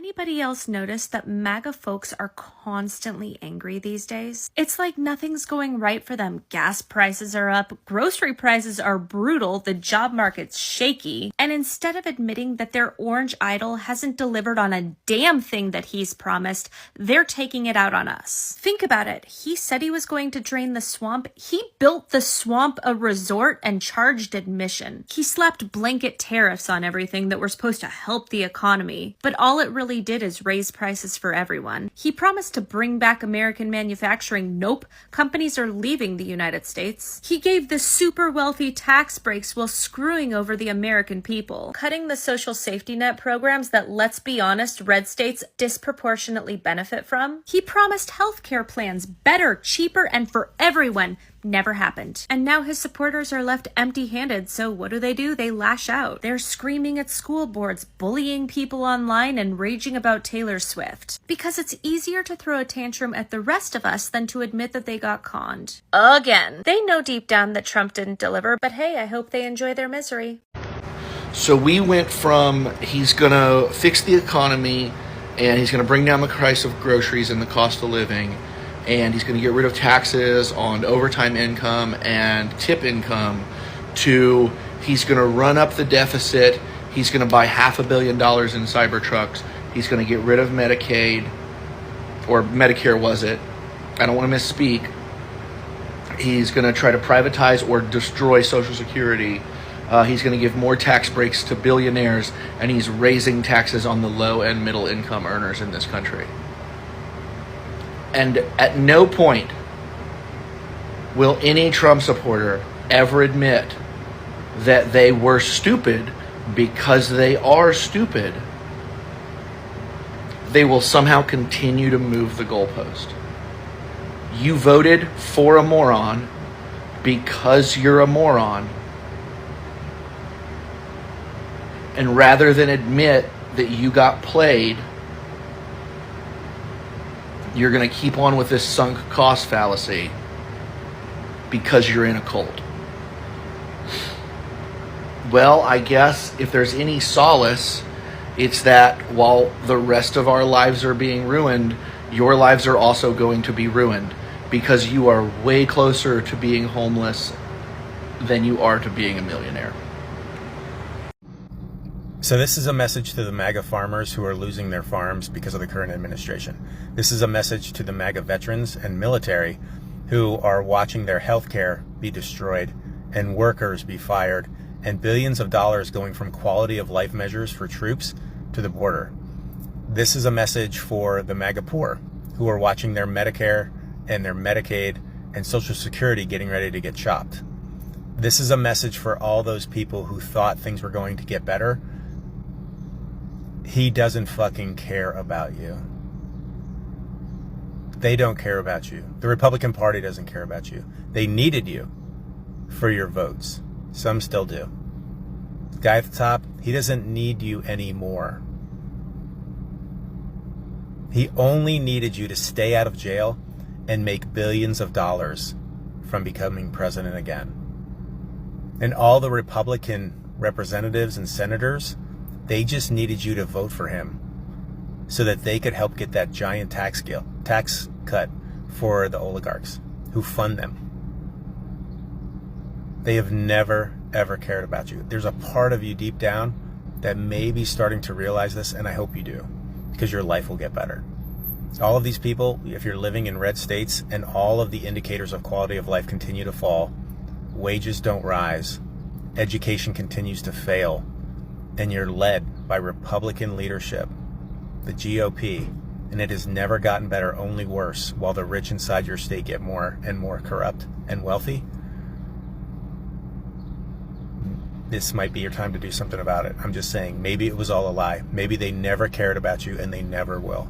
Anybody else notice that MAGA folks are constantly angry these days? It's like nothing's going right for them. Gas prices are up, grocery prices are brutal, the job market's shaky, and instead of admitting that their orange idol hasn't delivered on a damn thing that he's promised, they're taking it out on us. Think about it. He said he was going to drain the swamp. He built the swamp a resort and charged admission. He slapped blanket tariffs on everything that were supposed to help the economy, but all it really did is raise prices for everyone. He promised to bring back American manufacturing. Nope, companies are leaving the United States. He gave the super wealthy tax breaks while screwing over the American people, cutting the social safety net programs that, let's be honest, red states disproportionately benefit from. He promised healthcare plans, better, cheaper, and for everyone. Never happened. And now his supporters are left empty-handed, so what do? They lash out. They're screaming at school boards, bullying people online, and raging about Taylor Swift. Because it's easier to throw a tantrum at the rest of us than to admit that they got conned. Again. They know deep down that Trump didn't deliver, but hey, I hope they enjoy their misery. So we went from he's going to fix the economy and he's going to bring down the price of groceries and the cost of living, and he's going to get rid of taxes on overtime income and tip income, to he's going to run up the deficit, he's going to buy $500 million in Cybertrucks, he's going to get rid of Medicaid, or Medicare was it, I don't want to misspeak, he's going to try to privatize or destroy Social Security, he's going to give more tax breaks to billionaires, and he's raising taxes on the low and middle income earners in this country. And at no point will any Trump supporter ever admit that they were stupid, because they are stupid. They will somehow continue to move the goalpost. You voted for a moron because you're a moron. And rather than admit that you got played, you're going to keep on with this sunk cost fallacy because you're in a cult. Well, I guess if there's any solace, it's that while the rest of our lives are being ruined, your lives are also going to be ruined, because you are way closer to being homeless than you are to being a millionaire. So this is a message to the MAGA farmers who are losing their farms because of the current administration. This is a message to the MAGA veterans and military who are watching their health care be destroyed and workers be fired, and billions of dollars going from quality of life measures for troops to the border. This is a message for the MAGA poor who are watching their Medicare and their Medicaid and Social Security getting ready to get chopped. This is a message for all those people who thought things were going to get better. He doesn't fucking care about you. They don't care about you. The Republican Party doesn't care about you. They needed you for your votes. Some still do. The guy at the top, he doesn't need you anymore. He only needed you to stay out of jail and make billions of dollars from becoming president again. And all the Republican representatives and senators, they just needed you to vote for him so that they could help get that giant tax cut for the oligarchs who fund them. They have never, ever cared about you. There's a part of you deep down that may be starting to realize this, and I hope you do, because your life will get better. All of these people, if you're living in red states and all of the indicators of quality of life continue to fall, wages don't rise, education continues to fail, and you're led by Republican leadership, the GOP, and it has never gotten better, only worse, while the rich inside your state get more and more corrupt and wealthy, this might be your time to do something about it. I'm just saying, maybe it was all a lie. Maybe they never cared about you, and they never will.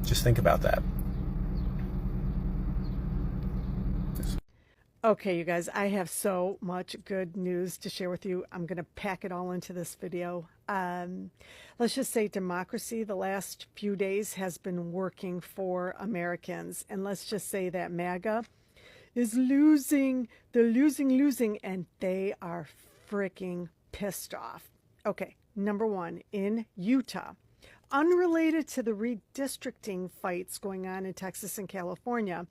Just think about that. Okay, you guys, I have so much good news to share with you. I'm going to pack it all into this video. Let's just say democracy the last few days has been working for Americans. And let's just say that MAGA is losing. They're losing, and they are freaking pissed off. Okay, number one, in Utah, unrelated to the redistricting fights going on in Texas and California,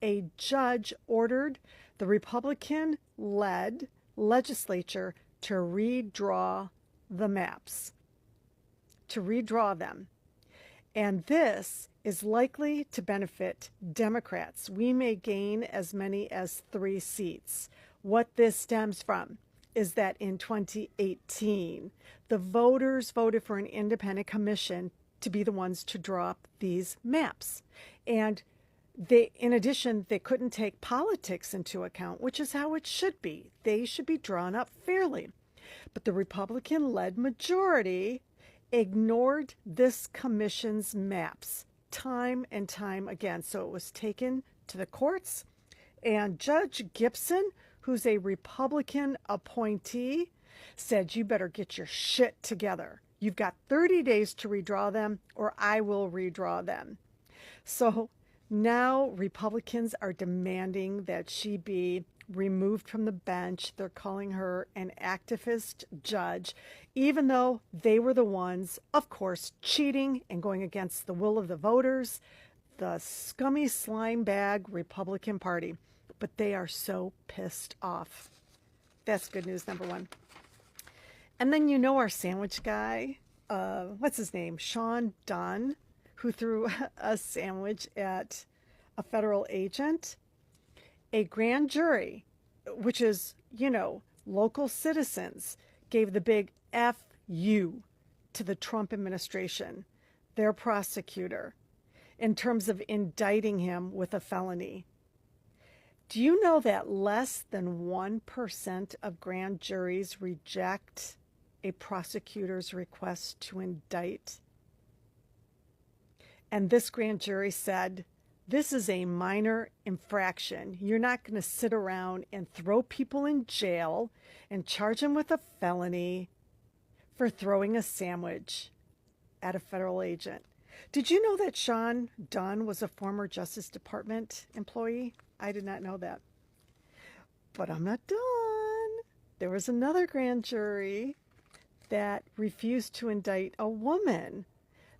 a judge ordered the Republican-led legislature to redraw the maps, to redraw them. And this is likely to benefit Democrats. We may gain as many as 3 seats. What this stems from is that in 2018, the voters voted for an independent commission to be the ones to draw up these maps. And in addition, they couldn't take politics into account, which is how it should be. They should be drawn up fairly. But the Republican-led majority ignored this commission's maps time and time again. So it was taken to the courts, and Judge Gibson, who's a Republican appointee, said, you better get your shit together. You've got 30 days to redraw them, or I will redraw them. So now Republicans are demanding that she be removed from the bench. They're calling her an activist judge, even though they were the ones, of course, cheating and going against the will of the voters, the scummy slime bag Republican Party. But they are so pissed off. That's good news, number one. And then our sandwich guy, what's his name? Sean Dunn, who threw a sandwich at a federal agent. A grand jury, which is, local citizens, gave the big F you to the Trump administration, their prosecutor, in terms of indicting him with a felony. Do you know that less than 1% of grand juries reject a prosecutor's request to indict? And this grand jury said, this is a minor infraction. You're not going to sit around and throw people in jail and charge them with a felony for throwing a sandwich at a federal agent. Did you know that Sean Dunn was a former Justice Department employee? I did not know that. But I'm not done. There was another grand jury that refused to indict a woman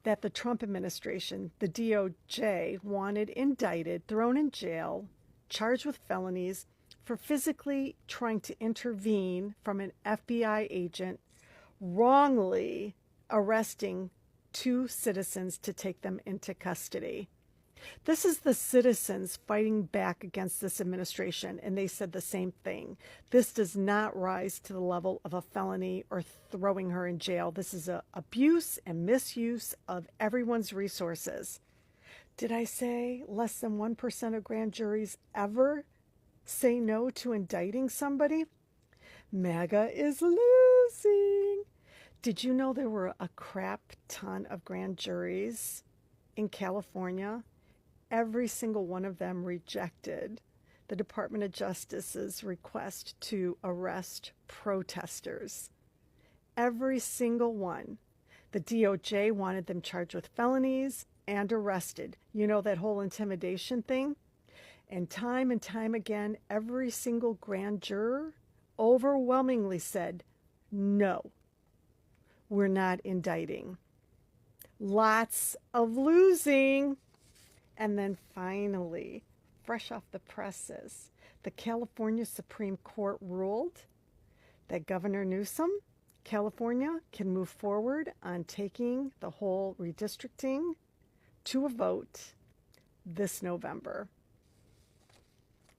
that the Trump administration, the DOJ, wanted indicted, thrown in jail, charged with felonies for physically trying to intervene from an FBI agent, wrongly arresting 2 citizens to take them into custody. This is the citizens fighting back against this administration, and they said the same thing. This does not rise to the level of a felony or throwing her in jail. This is a abuse and misuse of everyone's resources. Did I say less than 1% of grand juries ever say no to indicting somebody? MAGA is losing. Did you know there were a crap ton of grand juries in California? Every single one of them rejected the Department of Justice's request to arrest protesters. Every single one. The DOJ wanted them charged with felonies and arrested. You know, that whole intimidation thing? And time again, every single grand juror overwhelmingly said, no, we're not indicting. Lots of losing. And then finally, fresh off the presses, the California Supreme Court ruled that Governor Newsom, California, can move forward on taking the whole redistricting to a vote this November.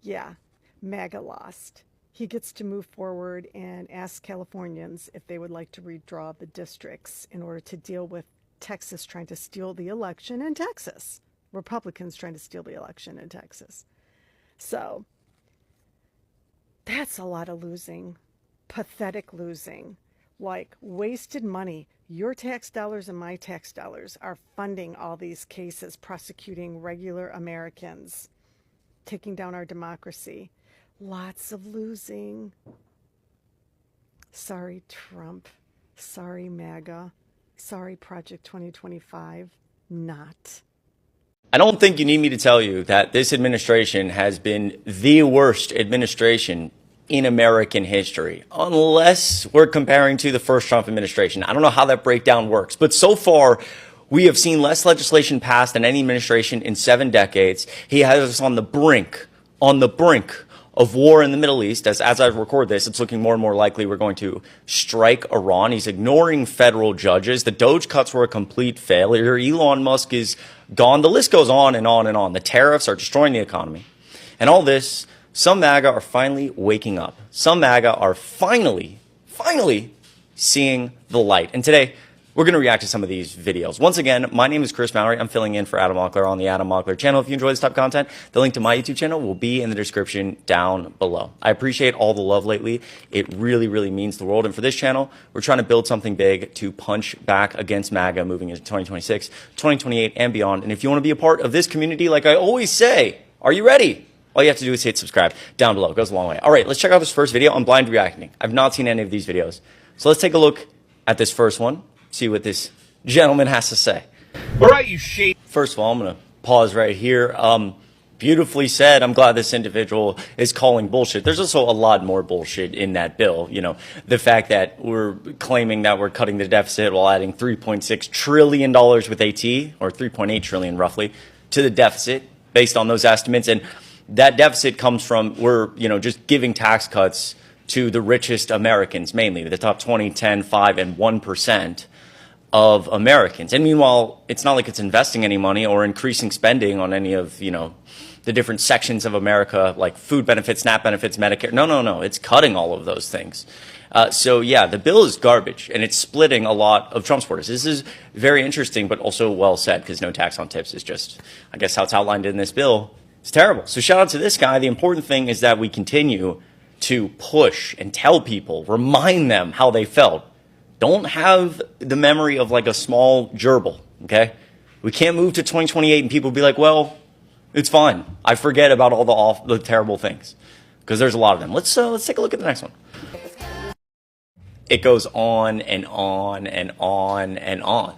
Yeah, MAGA lost. He gets to move forward and ask Californians if they would like to redraw the districts in order to deal with Texas trying to steal the election in Texas. Republicans trying to steal the election in Texas. So that's a lot of losing, pathetic losing, like wasted money. Your tax dollars and my tax dollars are funding all these cases, prosecuting regular Americans, taking down our democracy. Lots of losing. Sorry, Trump. Sorry, MAGA. Sorry, Project 2025. Not. I don't think you need me to tell you that this administration has been the worst administration in American history, unless we're comparing to the first Trump administration. I don't know how that breakdown works, but so far We have seen less legislation passed than any administration in 7 decades. He has us on the brink of war in the Middle East. As I record this, it's looking more and more likely we're going to strike Iran. He's ignoring federal judges. The Doge cuts were a complete failure. Elon Musk is gone. The list goes on and on and on. The tariffs are destroying the economy. And all this, some MAGA are finally waking up. Some MAGA are finally seeing the light. And today, we're going to react to some of these videos. Once again, my name is Chris Mallory. I'm filling in for Adam Mockler on the Adam Mockler channel. If you enjoy this type of content, the link to my YouTube channel will be in the description down below. I appreciate all the love lately. It really, really means the world. And for this channel, we're trying to build something big to punch back against MAGA moving into 2026, 2028, and beyond. And if you want to be a part of this community, like I always say, are you ready? All you have to do is hit subscribe down below. It goes a long way. All right, let's check out this first video. I'm blind reacting. I've not seen any of these videos. So let's take a look at this first one. See what this gentleman has to say. All right, you sheep. First of all, I'm going to pause right here. Beautifully said. I'm glad this individual is calling bullshit. There's also a lot more bullshit in that bill. You know, the fact that we're claiming that we're cutting the deficit while adding $3.6 trillion with AT, or $3.8 trillion roughly, to the deficit based on those estimates. And that deficit comes from, we're, just giving tax cuts to the richest Americans, mainly the top 20, 10, 5, and 1% of Americans. And meanwhile, it's not like it's investing any money or increasing spending on any of, the different sections of America, like food benefits, SNAP benefits, Medicare. No. It's cutting all of those things. So yeah, the bill is garbage, and it's splitting a lot of Trump supporters. This is very interesting, but also well said, because no tax on tips is just, I guess, how it's outlined in this bill. It's terrible. So shout out to this guy. The important thing is that we continue to push and tell people, remind them how they felt. Don't have the memory of like a small gerbil, okay? We can't move to 2028 and people be like, well, it's fine. I forget about all the terrible things, because there's a lot of them. Let's take a look at the next one. It goes on and on and on and on.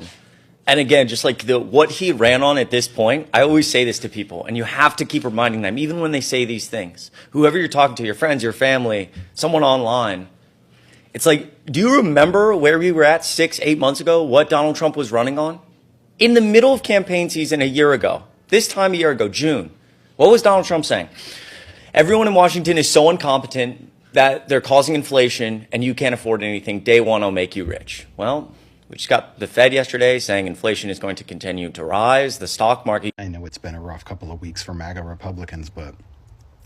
And again, just like what he ran on at this point, I always say this to people, and you have to keep reminding them, even when they say these things, whoever you're talking to, your friends, your family, someone online, it's like, do you remember where we were at 6-8 months ago, what Donald Trump was running on? In the middle of campaign season a year ago, this time a year ago, June, what was Donald Trump saying? Everyone in Washington is so incompetent that they're causing inflation and you can't afford anything. Day one, I'll make you rich. Well, we just got the Fed yesterday saying inflation is going to continue to rise. The stock market. I know it's been a rough couple of weeks for MAGA Republicans, but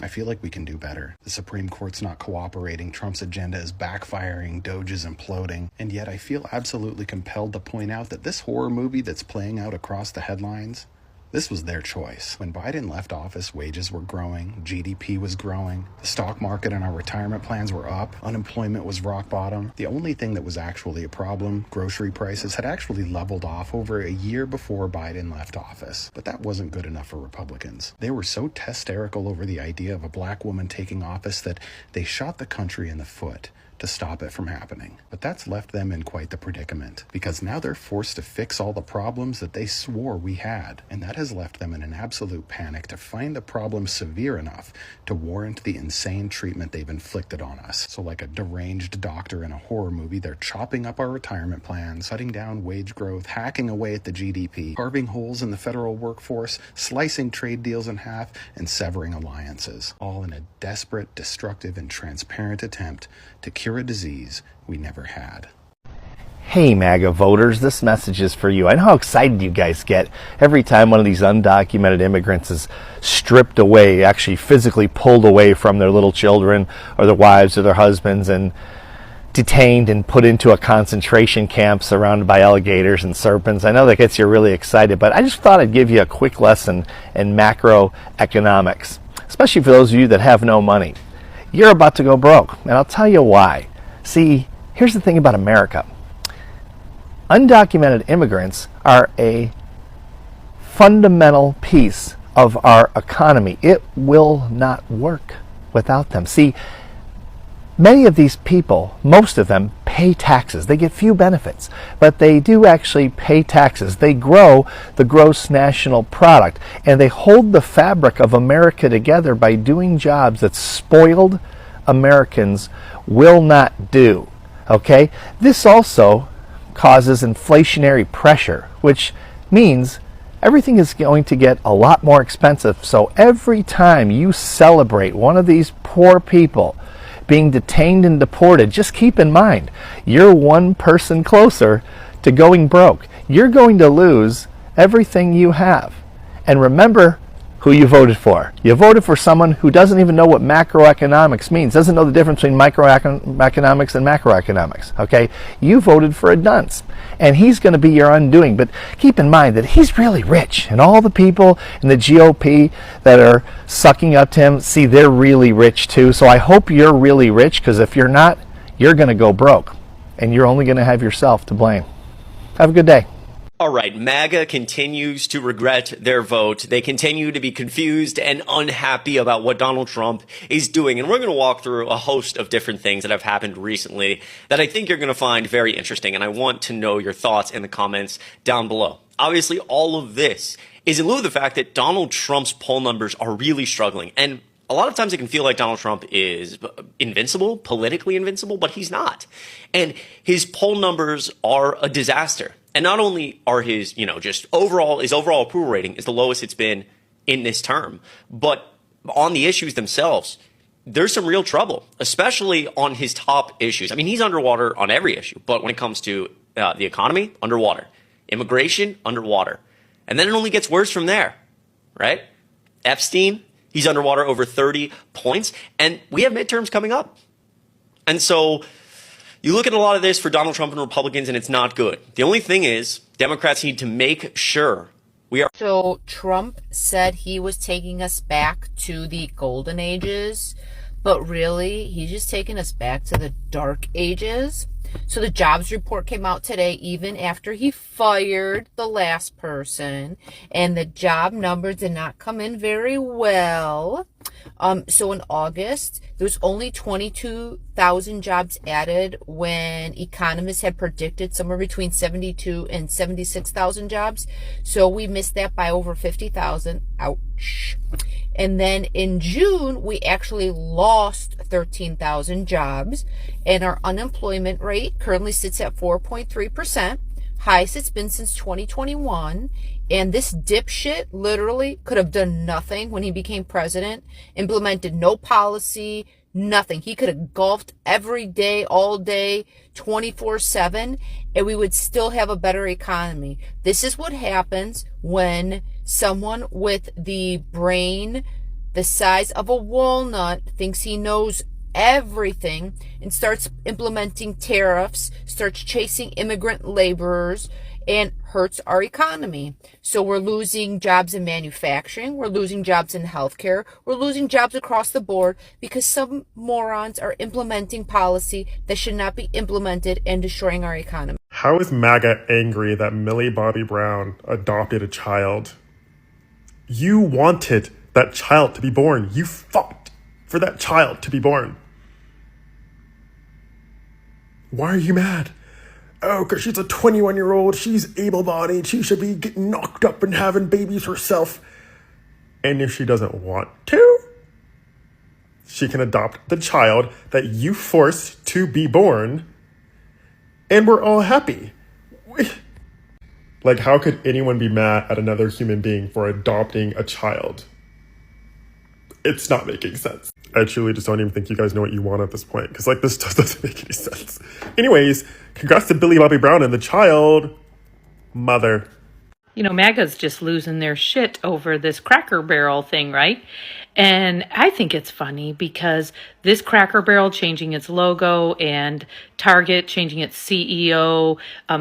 I feel like we can do better. The Supreme Court's not cooperating. Trump's agenda is backfiring. Doge is imploding. And yet I feel absolutely compelled to point out that this horror movie that's playing out across the headlines, this was their choice. When Biden left office, wages were growing, GDP was growing, the stock market and our retirement plans were up, unemployment was rock bottom. The only thing that was actually a problem, grocery prices, had actually leveled off over a year before Biden left office. But that wasn't good enough for Republicans. They were so hysterical over the idea of a black woman taking office that they shot the country in the foot to stop it from happening. But that's left them in quite the predicament, because now they're forced to fix all the problems that they swore we had. And that has left them in an absolute panic to find the problem severe enough to warrant the insane treatment they've inflicted on us. So like a deranged doctor in a horror movie, they're chopping up our retirement plans, cutting down wage growth, hacking away at the GDP, carving holes in the federal workforce, slicing trade deals in half, and severing alliances. All in a desperate, destructive, and transparent attempt to cure a disease we never had. Hey MAGA voters, this message is for you. I know how excited you guys get every time one of these undocumented immigrants is stripped away, actually physically pulled away from their little children or their wives or their husbands and detained and put into a concentration camp surrounded by alligators and serpents. I know that gets you really excited, but I just thought I'd give you a quick lesson in macroeconomics, especially for those of you that have no money. You're about to go broke, and I'll tell you why. See, here's the thing about America. Undocumented immigrants are a fundamental piece of our economy. It will not work without them. See, many of these people, most of them, pay taxes. They get few benefits, but they do actually pay taxes. They grow the gross national product, and they hold the fabric of America together by doing jobs that spoiled Americans will not do. Okay? This also causes inflationary pressure, which means everything is going to get a lot more expensive. So every time you celebrate one of these poor people being detained and deported, just keep in mind, you're one person closer to going broke. You're going to lose everything you have. And remember who you voted for. You voted for someone who doesn't even know what macroeconomics means, doesn't know the difference between microeconomics and macroeconomics, okay? You voted for a dunce, and he's going to be your undoing. But keep in mind that he's really rich, and all the people in the GOP that are sucking up to him, see, they're really rich too. So I hope you're really rich, because if you're not, you're going to go broke, and you're only going to have yourself to blame. Have a good day. All right, MAGA continues to regret their vote. They continue to be confused and unhappy about what Donald Trump is doing. And we're going to walk through a host of different things that have happened recently that I think you're going to find very interesting. And I want to know your thoughts in the comments down below. Obviously, all of this is in lieu of the fact that Donald Trump's poll numbers are really struggling. And a lot of times it can feel like Donald Trump is invincible, politically invincible, but he's not. And his poll numbers are a disaster. And not only are his, his overall approval rating is the lowest it's been in this term, but on the issues themselves, there's some real trouble, especially on his top issues. I mean, he's underwater on every issue, but when it comes to the economy, underwater, immigration, underwater. And then it only gets worse from there, right? Epstein, he's underwater over 30 points, and we have midterms coming up. And so you look at a lot of this for Donald Trump and Republicans, and it's not good. The only thing is, Democrats need to make sure we are. So Trump said he was taking us back to the golden ages, but really, he's just taking us back to the dark ages. So the jobs report came out today, even after he fired the last person, and the job numbers did not come in very well. So in August, there was only 22,000 jobs added when economists had predicted somewhere between 72 and 76,000 jobs. So we missed that by over 50,000. Ouch. And then in June, we actually lost 13,000 jobs, and our unemployment rate currently sits at 4.3%, highest it's been since 2021. And this dipshit literally could have done nothing when he became president, implemented no policy, nothing. He could have golfed every day, all day, 24/7, and we would still have a better economy. This is what happens when someone with the brain the size of a walnut thinks he knows everything and starts implementing tariffs, starts chasing immigrant laborers, and hurts our economy. So we're losing jobs in manufacturing, we're losing jobs in healthcare, we're losing jobs across the board because some morons are implementing policy that should not be implemented and destroying our economy. How is MAGA angry that Millie Bobby Brown adopted a child? You wanted that child to be born. You fought for that child to be born. Why are you mad? Oh, because she's a 21-year-old, she's able-bodied, she should be getting knocked up and having babies herself. And if she doesn't want to, she can adopt the child that you forced to be born, and we're all happy. Like, how could anyone be mad at another human being for adopting a child? It's not making sense. I truly just don't even think you guys know what you want at this point, because this just doesn't make any sense. Anyways, congrats to Billy Bobby Brown and the child mother. MAGA's just losing their shit over this Cracker Barrel thing, right? And I think it's funny because this Cracker Barrel changing its logo and Target changing its CEO,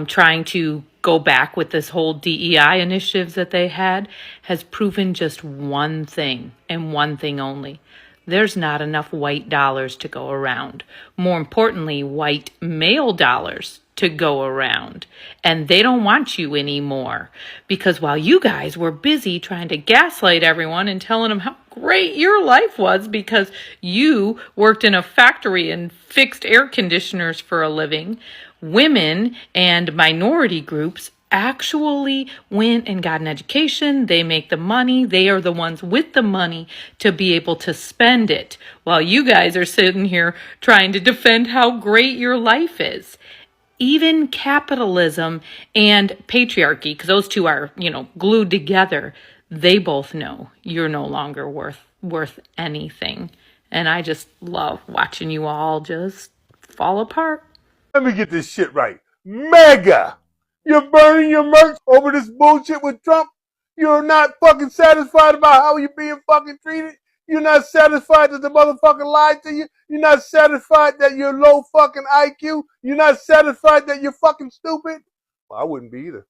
trying to go back with this whole DEI initiatives that they had, has proven just one thing and one thing only. There's not enough white dollars to go around. More importantly, white male dollars to go around. And they don't want you anymore. Because while you guys were busy trying to gaslight everyone and telling them how great your life was because you worked in a factory and fixed air conditioners for a living, women and minority groups actually went and got an education. They make the money. They are the ones with the money to be able to spend it, while you guys are sitting here trying to defend how great your life is. even capitalism and patriarchy, because those two are, glued together, they both know you're no longer worth anything. And I just love watching you all just fall apart. Let me get this shit right. MAGA! You're burning your merch over this bullshit with Trump? You're not fucking satisfied about how you're being fucking treated? You're not satisfied that the motherfucker lied to you? You're not satisfied that you're low fucking IQ? You're not satisfied that you're fucking stupid? Well, I wouldn't be either.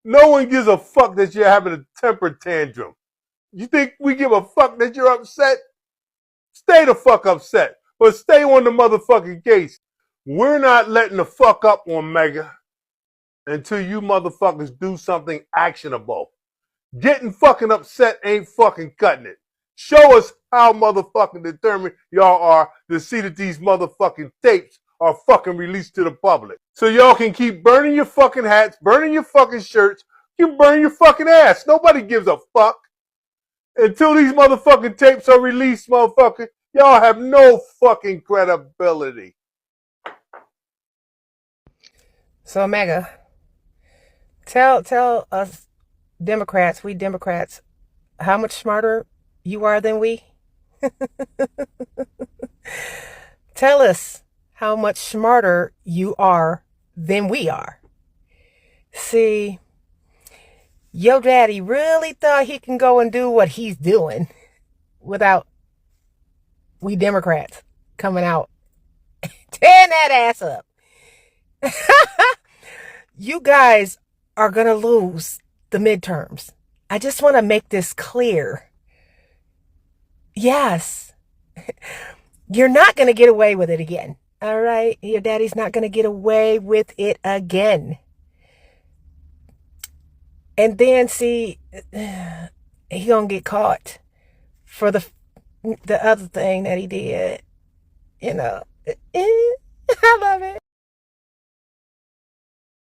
No one gives a fuck that you're having a temper tantrum. You think we give a fuck that you're upset? Stay the fuck upset, but stay on the motherfucking case. We're not letting the fuck up on MAGA until you motherfuckers do something actionable. Getting fucking upset ain't fucking cutting it. Show us how motherfucking determined y'all are to see that these motherfucking tapes are fucking released to the public. So y'all can keep burning your fucking hats, burning your fucking shirts, you can burn your fucking ass. Nobody gives a fuck. Until these motherfucking tapes are released, motherfucker, y'all have no fucking credibility. So MAGA, tell us Democrats, we Democrats, how much smarter you are than we? Tell us how much smarter you are than we are. See, your daddy really thought he can go and do what he's doing without we Democrats coming out tearing that ass up. You guys are going to lose the midterms. I just want to make this clear. Yes. You're not going to get away with it again. All right? Your daddy's not going to get away with it again. And then, see, he going to get caught for the other thing that he did. I love it.